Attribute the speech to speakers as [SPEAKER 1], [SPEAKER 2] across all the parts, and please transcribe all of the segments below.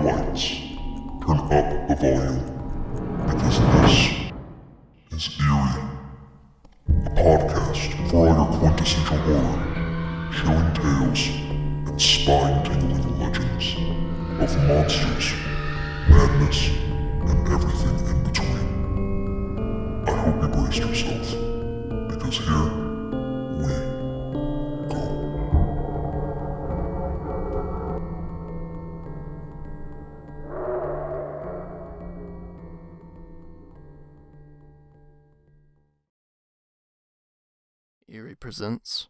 [SPEAKER 1] lights, turn up the volume, because this is Eerie, a podcast for all your quintessential horror, chilling tales, and spine-tingling legends of monsters, madness, and everything in between. I hope you braced yourself, because here we go.
[SPEAKER 2] Eerie presents.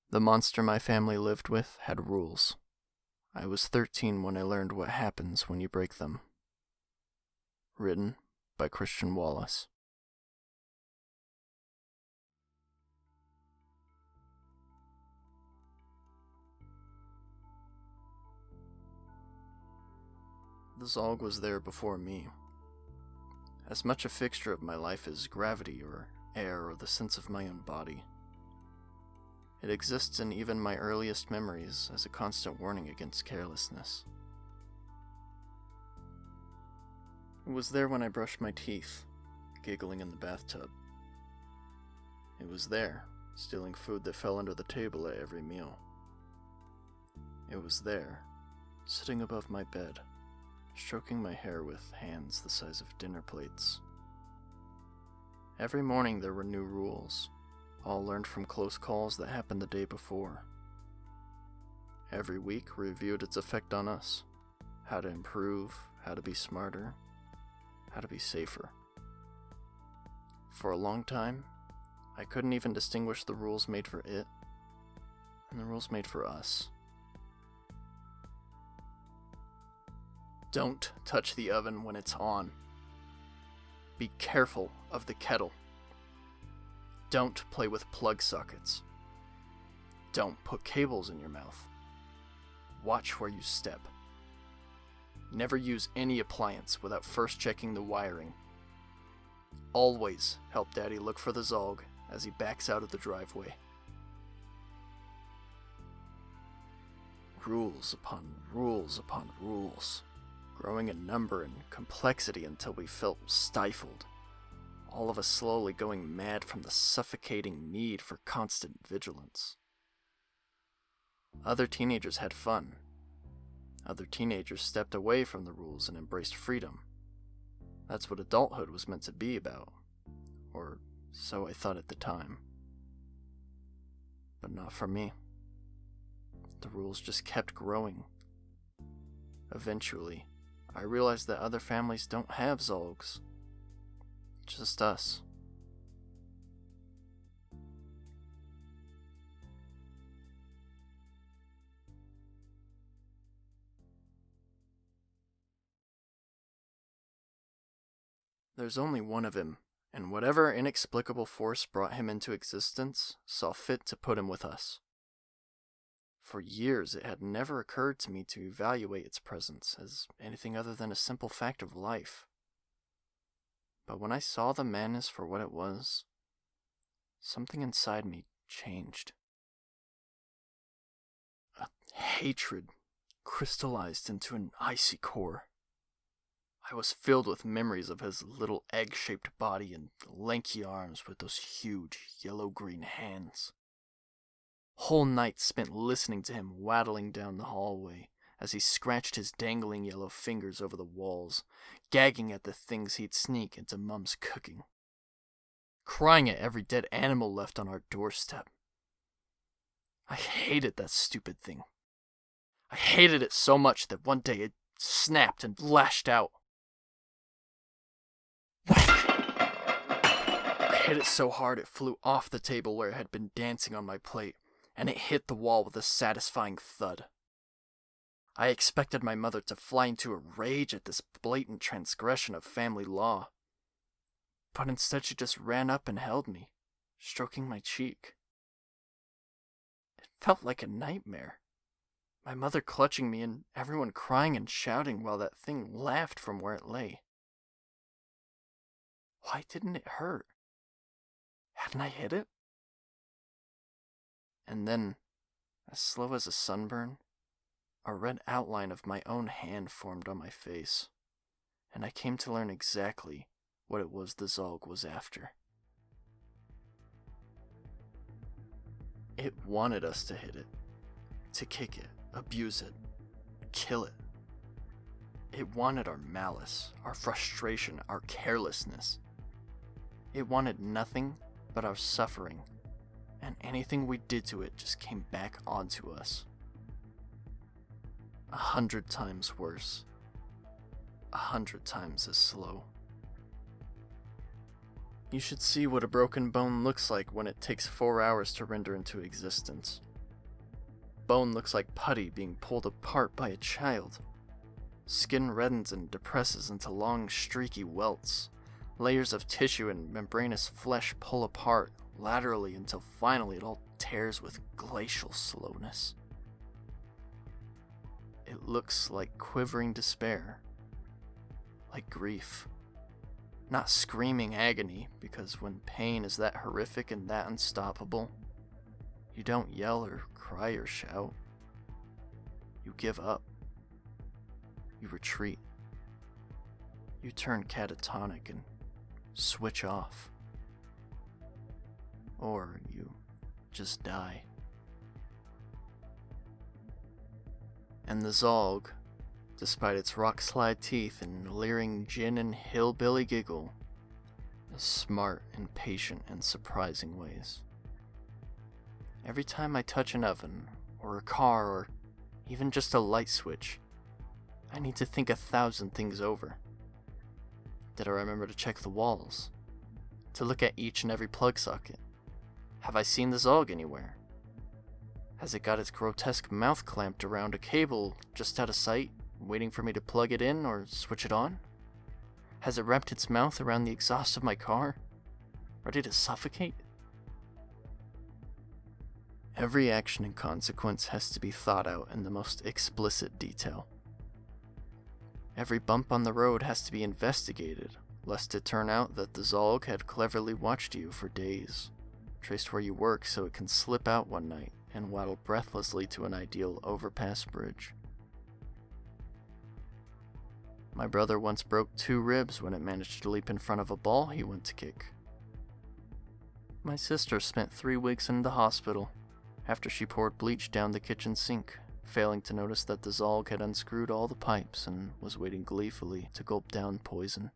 [SPEAKER 2] The monster my family lived with had rules. I was 13 when I learned what happens when you break them. Written by ChristianWallis. The Zolg was there before me. As much a fixture of my life as gravity or air or the sense of my own body. It exists in even my earliest memories as a constant warning against carelessness. It was there when I brushed my teeth, giggling in the bathtub. It was there, stealing food that fell under the table at every meal. It was there, sitting above my bed, stroking my hair with hands the size of dinner plates. Every morning there were new rules, all learned from close calls that happened the day before. Every week reviewed its effect on us, how to improve, how to be smarter, how to be safer. For a long time, I couldn't even distinguish the rules made for it and the rules made for us. Don't touch the oven when it's on. Be careful of the kettle. Don't play with plug sockets. Don't put cables in your mouth. Watch where you step. Never use any appliance without first checking the wiring. Always help Daddy look for the Zolg as he backs out of the driveway. Rules upon rules upon rules, growing in number and complexity until we felt stifled, all of us slowly going mad from the suffocating need for constant vigilance. Other teenagers had fun. Other teenagers stepped away from the rules and embraced freedom. That's what adulthood was meant to be about, or so I thought at the time. But not for me. The rules just kept growing. Eventually, I realized that other families don't have Zolgs. Just us. There's only one of him, and whatever inexplicable force brought him into existence saw fit to put him with us. For years, it had never occurred to me to evaluate its presence as anything other than a simple fact of life. But when I saw the madness for what it was, something inside me changed. A hatred crystallized into an icy core. I was filled with memories of his little egg-shaped body and lanky arms with those huge yellow-green hands. Whole nights spent listening to him waddling down the hallway as he scratched his dangling yellow fingers over the walls, gagging at the things he'd sneak into Mum's cooking. Crying at every dead animal left on our doorstep. I hated that stupid thing. I hated it so much that one day it snapped and lashed out. Whack! I hit it so hard it flew off the table where it had been dancing on my plate, and it hit the wall with a satisfying thud. I expected my mother to fly into a rage at this blatant transgression of family law. But instead she just ran up and held me, stroking my cheek. It felt like a nightmare. My mother clutching me and everyone crying and shouting while that thing laughed from where it lay. Why didn't it hurt? Hadn't I hit it? And then, as slow as a sunburn, a red outline of my own hand formed on my face, and I came to learn exactly what it was the Zolg was after. It wanted us to hit it, to kick it, abuse it, kill it. It wanted our malice, our frustration, our carelessness. It wanted nothing but our suffering, and anything we did to it just came back onto us. 100 times worse. 100 times as slow. You should see what a broken bone looks like when it takes 4 hours to render into existence. Bone looks like putty being pulled apart by a child. Skin reddens and depresses into long, streaky welts. Layers of tissue and membranous flesh pull apart laterally until finally it all tears with glacial slowness. It looks like quivering despair, like grief. Not screaming agony, because when pain is that horrific and that unstoppable, you don't yell or cry or shout. You give up. You retreat. You turn catatonic and switch off. Or you just die. And the Zolg, despite its rock-slide teeth and leering gin and hillbilly giggle, is smart and patient in surprising ways. Every time I touch an oven, or a car, or even just a light switch, I need to think 1,000 things over. Did I remember to check the walls? To look at each and every plug socket? Have I seen the Zolg anywhere? Has it got its grotesque mouth clamped around a cable just out of sight, waiting for me to plug it in or switch it on? Has it wrapped its mouth around the exhaust of my car, ready to suffocate? Every action and consequence has to be thought out in the most explicit detail. Every bump on the road has to be investigated, lest it turn out that the Zolg had cleverly watched you for days, traced where you work so it can slip out one night and waddle breathlessly to an ideal overpass bridge. My brother once broke 2 ribs when it managed to leap in front of a ball he went to kick. My sister spent 3 weeks in the hospital after she poured bleach down the kitchen sink, failing to notice that the Zolg had unscrewed all the pipes and was waiting gleefully to gulp down poison.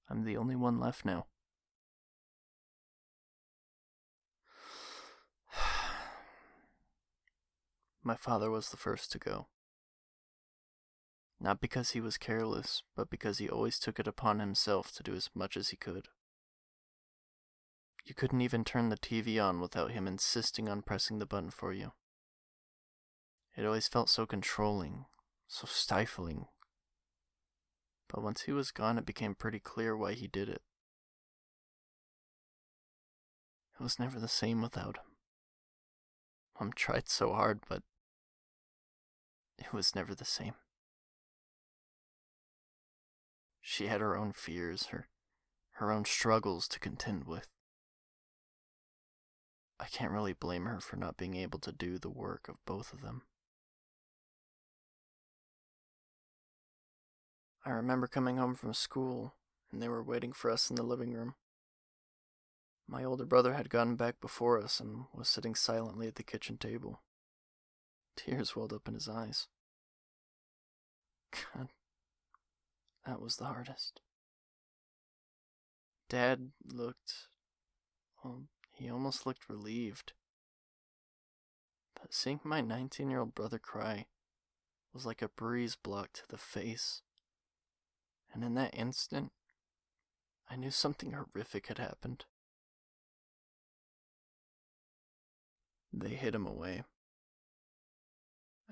[SPEAKER 2] I'm the only one left now. My father was the first to go. Not because he was careless, but because he always took it upon himself to do as much as he could. You couldn't even turn the TV on without him insisting on pressing the button for you. It always felt so controlling, so stifling. But once he was gone, it became pretty clear why he did it. It was never the same without him. Mom tried so hard, but it was never the same. She had her own fears, her own struggles to contend with. I can't really blame her for not being able to do the work of both of them. I remember coming home from school, and they were waiting for us in the living room. My older brother had gotten back before us and was sitting silently at the kitchen table. Tears welled up in his eyes. God, that was the hardest. Dad looked, he almost looked relieved. But seeing my 19-year-old brother cry was like a breeze block to the face. And in that instant, I knew something horrific had happened. They hid him away.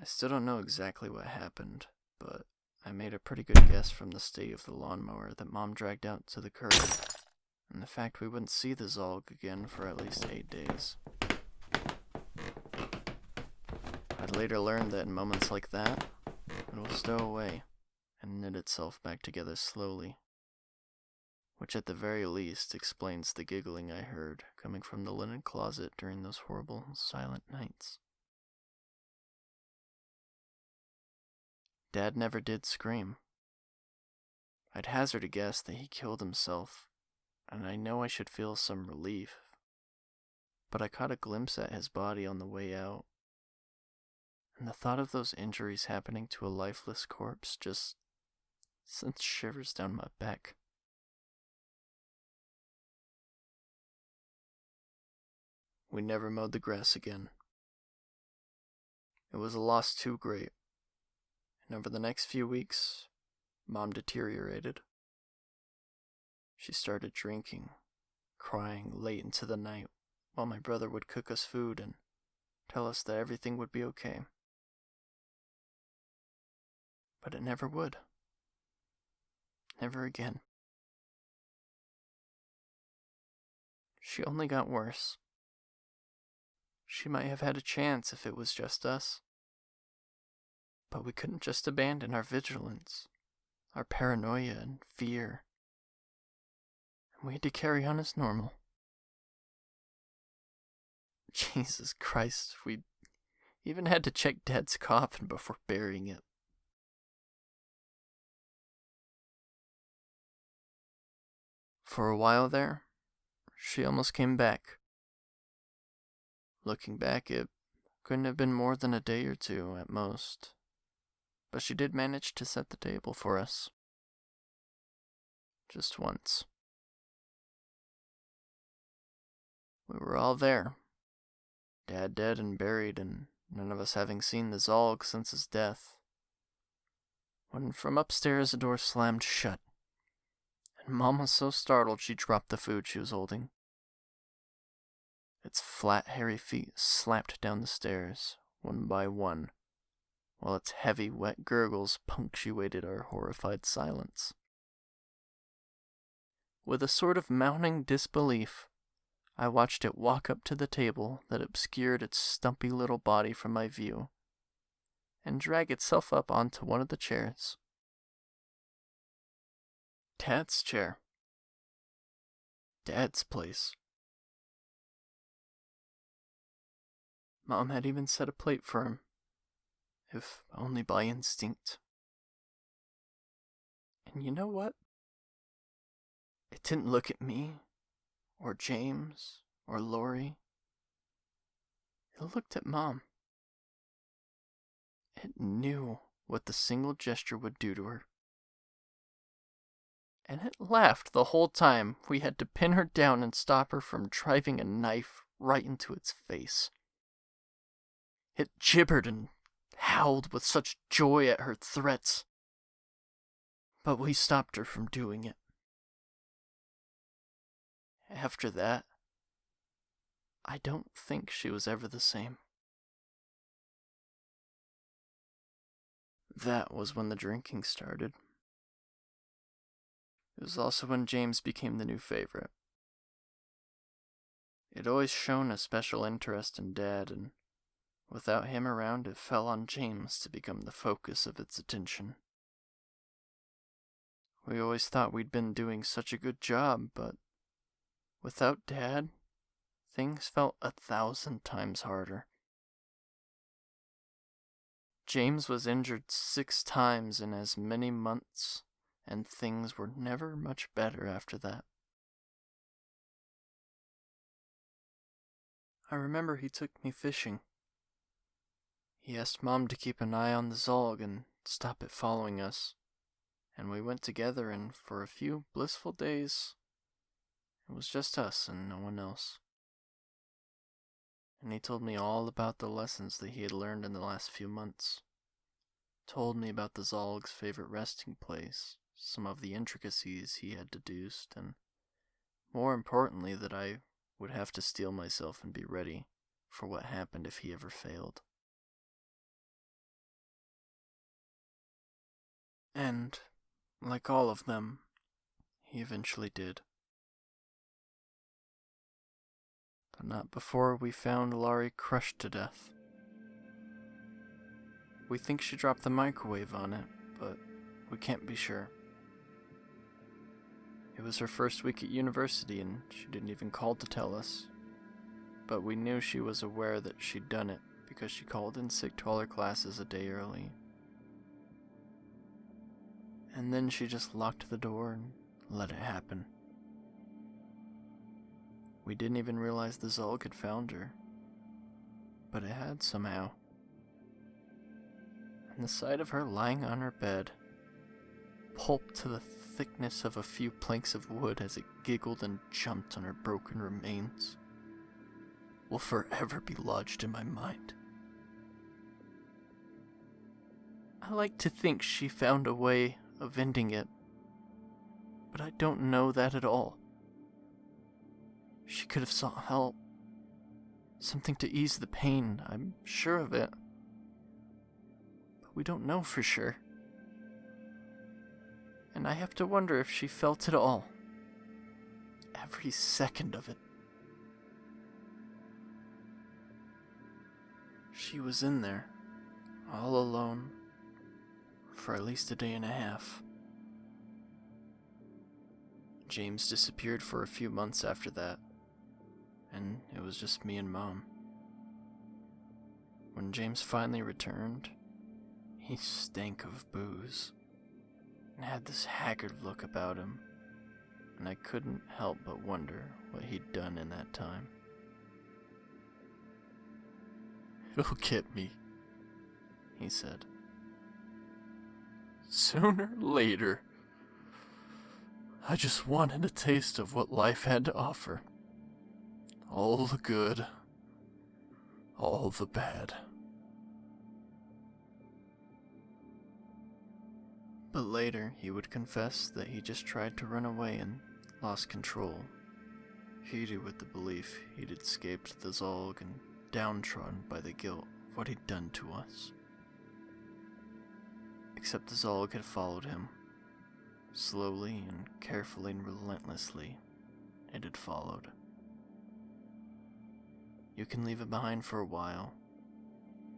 [SPEAKER 2] I still don't know exactly what happened, but I made a pretty good guess from the state of the lawnmower that Mom dragged out to the curb, and the fact we wouldn't see the Zolg again for at least 8 days. I'd later learned that in moments like that, it will stow away and knit itself back together slowly, which at the very least explains the giggling I heard coming from the linen closet during those horrible, silent nights. Dad never did scream. I'd hazard a guess that he killed himself, and I know I should feel some relief. But I caught a glimpse at his body on the way out, and the thought of those injuries happening to a lifeless corpse just sent shivers down my back. We never mowed the grass again. It was a loss too great, and over the next few weeks, Mom deteriorated. She started drinking, crying late into the night while my brother would cook us food and tell us that everything would be okay. But it never would. Never again. She only got worse. She might have had a chance if it was just us. But we couldn't just abandon our vigilance, our paranoia and fear. And we had to carry on as normal. Jesus Christ, we even had to check Dad's coffin before burying it. For a while there, she almost came back. Looking back, it couldn't have been more than a day or two at most, but she did manage to set the table for us. Just once. We were all there. Dad dead and buried, and none of us having seen the Zolg since his death. When from upstairs a door slammed shut, and Mom was so startled she dropped the food she was holding. Its flat, hairy feet slapped down the stairs, one by one, while its heavy, wet gurgles punctuated our horrified silence. With a sort of mounting disbelief, I watched it walk up to the table that obscured its stumpy little body from my view, and drag itself up onto one of the chairs. Dad's chair. Dad's place. Mom had even set a plate for him, if only by instinct. And you know what? It didn't look at me, or James, or Lori. It looked at Mom. It knew what the single gesture would do to her. And it laughed the whole time we had to pin her down and stop her from driving a knife right into its face. It gibbered and howled with such joy at her threats. But we stopped her from doing it. After that, I don't think she was ever the same. That was when the drinking started. It was also when James became the new favorite. It always shown a special interest in Dad, and without him around, it fell on James to become the focus of its attention. We always thought we'd been doing such a good job, but without Dad, things felt 1,000 times harder. James was injured 6 times in as many months, and things were never much better after that. I remember he took me fishing. He asked Mom to keep an eye on the Zolg and stop it following us, and we went together, and for a few blissful days, it was just us and no one else. And he told me all about the lessons that he had learned in the last few months. Told me about the Zolg's favorite resting place, some of the intricacies he had deduced, and more importantly that I would have to steel myself and be ready for what happened if he ever failed. And, like all of them, he eventually did. But not before we found Laurie crushed to death. We think she dropped the microwave on it, but we can't be sure. It was her first week at university and she didn't even call to tell us. But we knew she was aware that she'd done it because she called in sick to all her classes a day early. And then she just locked the door and let it happen. We didn't even realize the Zolg had found her, but it had somehow. And the sight of her lying on her bed, pulped to the thickness of a few planks of wood as it giggled and jumped on her broken remains, will forever be lodged in my mind. I like to think she found a way of ending it, but I don't know that at all. She could have sought help, something to ease the pain, I'm sure of it. But we don't know for sure. And I have to wonder if she felt it all. Every second of it. She was in there, all alone, for at least a day and a half. James disappeared for a few months after that, and it was just me and Mom. When James finally returned, he stank of booze, and had this haggard look about him, and I couldn't help but wonder what he'd done in that time. "He'll get me," he said. "Sooner or later. I just wanted a taste of what life had to offer. All the good, all the bad." But later, he would confess that he just tried to run away and lost control, heated with the belief he'd escaped the Zolg and downtrodden by the guilt of what he'd done to us. Except the Zolg had followed him. Slowly and carefully and relentlessly, it had followed. You can leave it behind for a while,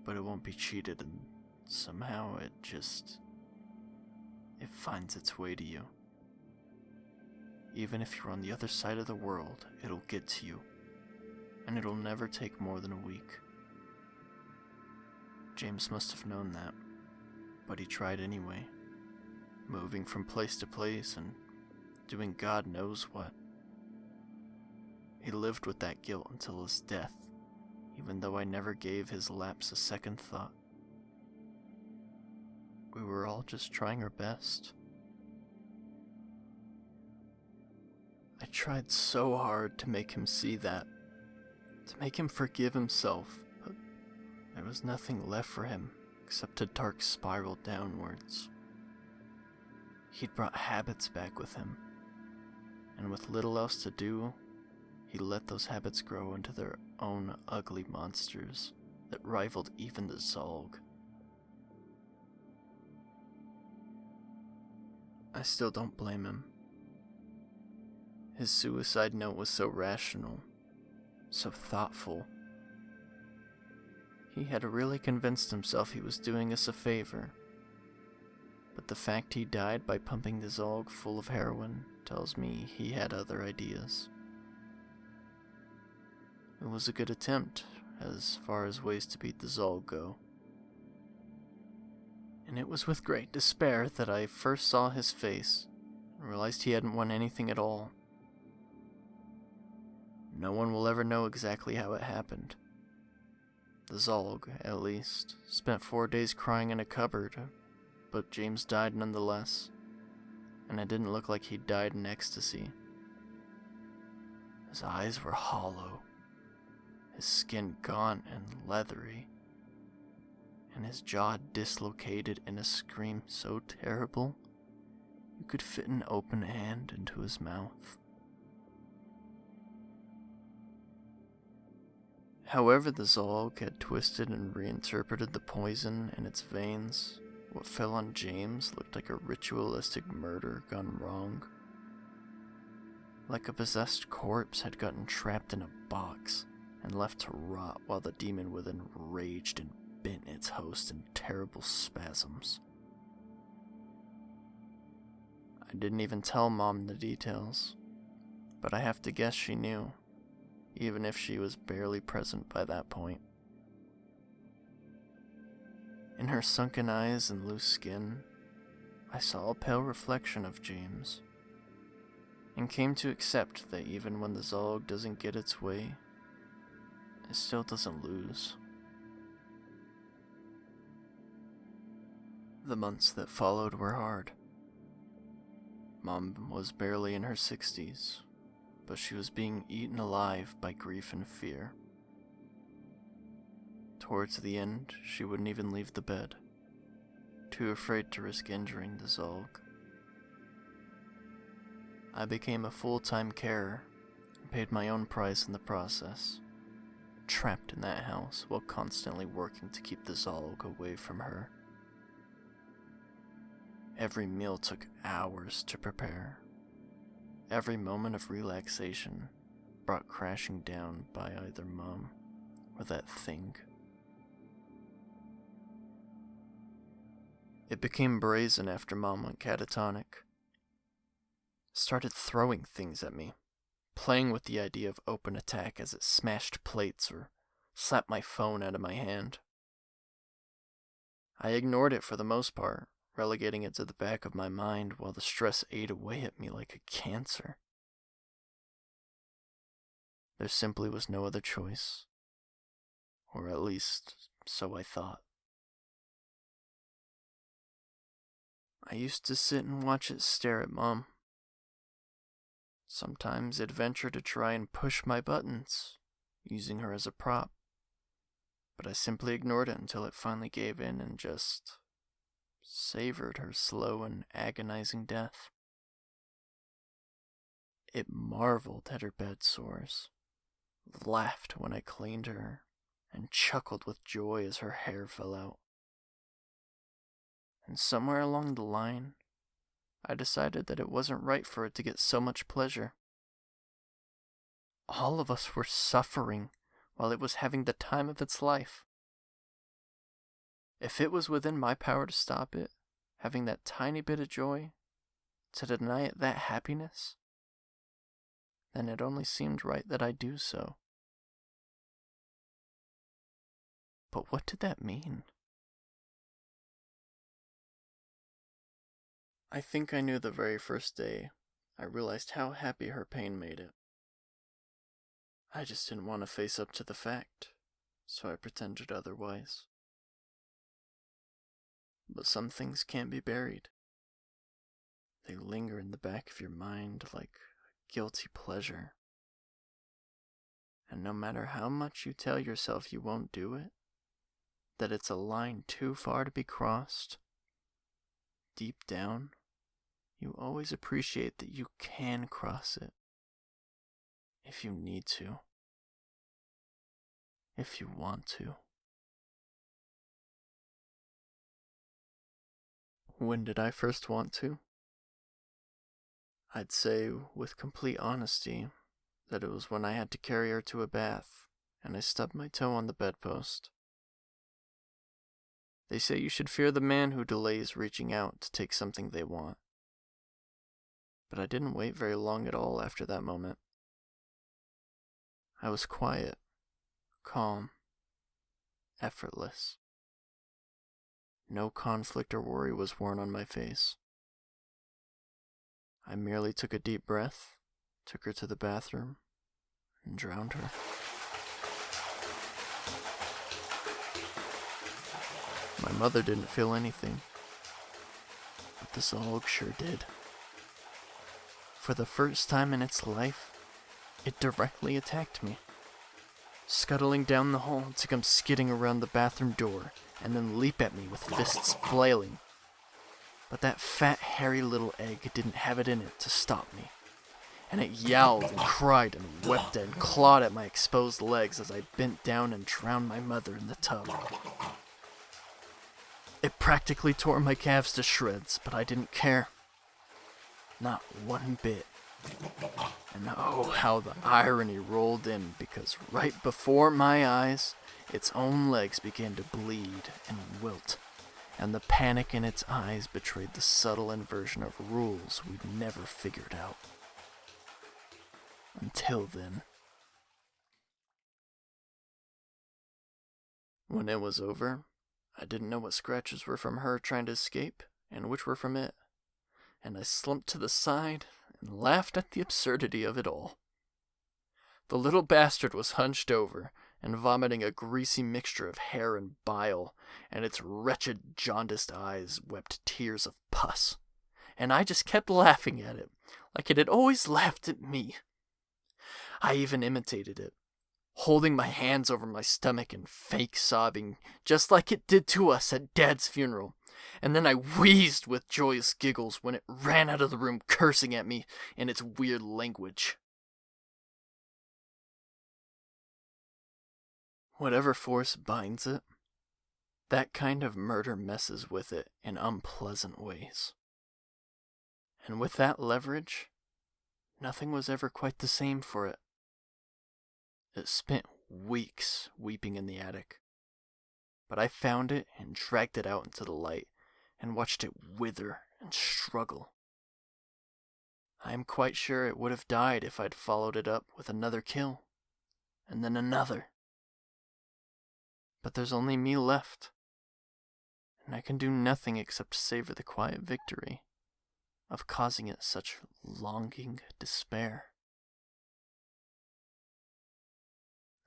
[SPEAKER 2] but it won't be cheated, and somehow it finds its way to you. Even if you're on the other side of the world, it'll get to you, and it'll never take more than a week. James must have known that, but he tried anyway, moving from place to place and doing God knows what. He lived with that guilt until his death, even though I never gave his lapse a second thought. We were all just trying our best. I tried so hard to make him see that, to make him forgive himself, but there was nothing left for him except a dark spiral downwards. He'd brought habits back with him, and with little else to do, he let those habits grow into their own ugly monsters that rivaled even the Zolg. I still don't blame him. His suicide note was so rational, so thoughtful. He had really convinced himself he was doing us a favor. But the fact he died by pumping the Zolg full of heroin tells me he had other ideas. It was a good attempt, as far as ways to beat the Zolg go. And it was with great despair that I first saw his face and realized he hadn't won anything at all. No one will ever know exactly how it happened. The Zolg, at least, spent 4 days crying in a cupboard, but James died nonetheless, and it didn't look like he died in ecstasy. His eyes were hollow, his skin gaunt and leathery, and his jaw dislocated in a scream so terrible you could fit an open hand into his mouth. However the Zolg had twisted and reinterpreted the poison in its veins, what fell on James looked like a ritualistic murder gone wrong. Like a possessed corpse had gotten trapped in a box and left to rot while the demon within raged and bent its host in terrible spasms. I didn't even tell Mom the details, but I have to guess she knew, even if she was barely present by that point. In her sunken eyes and loose skin, I saw a pale reflection of James, and came to accept that even when the Zolg doesn't get its way, it still doesn't lose. The months that followed were hard. Mom was barely in her 60s, but she was being eaten alive by grief and fear. Towards the end, she wouldn't even leave the bed, too afraid to risk injuring the Zolg. I became a full-time carer and paid my own price in the process, trapped in that house while constantly working to keep the Zolg away from her. Every meal took hours to prepare. Every moment of relaxation brought crashing down by either Mom or that thing. It became brazen after Mom went catatonic. Started throwing things at me, playing with the idea of open attack as it smashed plates or slapped my phone out of my hand. I ignored it for the most part, relegating it to the back of my mind while the stress ate away at me like a cancer. There simply was no other choice, or at least so I thought. I used to sit and watch it stare at Mom. Sometimes I'd venture to try and push my buttons, using her as a prop, but I simply ignored it until it finally gave in and just savored her slow and agonizing death. It marveled at her bed sores, laughed when I cleaned her, and chuckled with joy as her hair fell out. And somewhere along the line, I decided that it wasn't right for it to get so much pleasure. All of us were suffering while it was having the time of its life. If it was within my power to stop it, having that tiny bit of joy, to deny it that happiness, then it only seemed right that I do so. But what did that mean? I think I knew the very first day I realized how happy her pain made it. I just didn't want to face up to the fact, so I pretended otherwise. But some things can't be buried. They linger in the back of your mind like a guilty pleasure. And no matter how much you tell yourself you won't do it, that it's a line too far to be crossed, deep down, you always appreciate that you can cross it. If you need to. If you want to. When did I first want to? I'd say, with complete honesty, that it was when I had to carry her to a bath, and I stubbed my toe on the bedpost. They say you should fear the man who delays reaching out to take something they want. But I didn't wait very long at all after that moment. I was quiet, calm, effortless. No conflict or worry was worn on my face. I merely took a deep breath, took her to the bathroom, and drowned her. My mother didn't feel anything, but the Zolg sure did. For the first time in its life, it directly attacked me, scuttling down the hall to come skidding around the bathroom door and then leap at me with fists flailing. But that fat, hairy little egg didn't have it in it to stop me, and it yowled and cried and wept and clawed at my exposed legs as I bent down and drowned my mother in the tub. It practically tore my calves to shreds, but I didn't care. Not one bit. And oh, how the irony rolled in, because right before my eyes, its own legs began to bleed and wilt, and the panic in its eyes betrayed the subtle inversion of rules we'd never figured out. Until then. When it was over, I didn't know what scratches were from her trying to escape and which were from it. and I slumped to the side and laughed at the absurdity of it all. The little bastard was hunched over and vomiting a greasy mixture of hair and bile, and its wretched, jaundiced eyes wept tears of pus. And I just kept laughing at it, like it had always laughed at me. I even imitated it, holding my hands over my stomach and fake sobbing, just like it did to us at Dad's funeral. And then I wheezed with joyous giggles when it ran out of the room cursing at me in its weird language. Whatever force binds it, that kind of murder messes with it in unpleasant ways. And with that leverage, nothing was ever quite the same for it. It spent weeks weeping in the attic, but I found it and dragged it out into the light and watched it wither and struggle. I am quite sure it would have died if I'd followed it up with another kill, and then another. But there's only me left, and I can do nothing except savor the quiet victory of causing it such longing despair.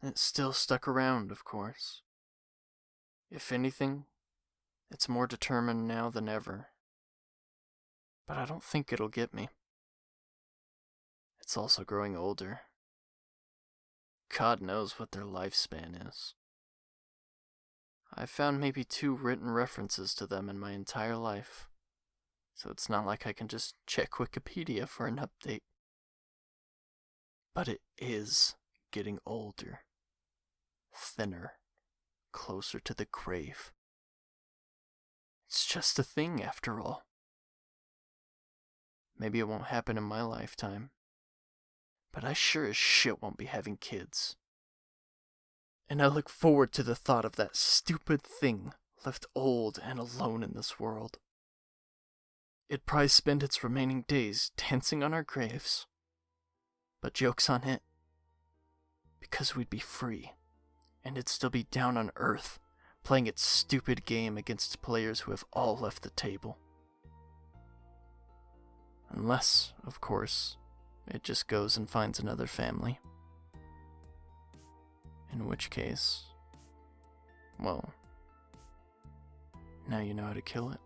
[SPEAKER 2] It still stuck around, of course. If anything, it's more determined now than ever. But I don't think it'll get me. It's also growing older. God knows what their lifespan is. I've found maybe 2 written references to them in my entire life, so it's not like I can just check Wikipedia for an update. But it is getting older, thinner, closer to the grave. It's just a thing, after all. Maybe it won't happen in my lifetime, but I sure as shit won't be having kids. And I look forward to the thought of that stupid thing left old and alone in this world. It'd probably spend its remaining days dancing on our graves. But joke's on it. Because we'd be free, and it'd still be down on Earth, playing its stupid game against players who have all left the table. Unless, of course, it just goes and finds another family. In which case, well, now you know how to kill it.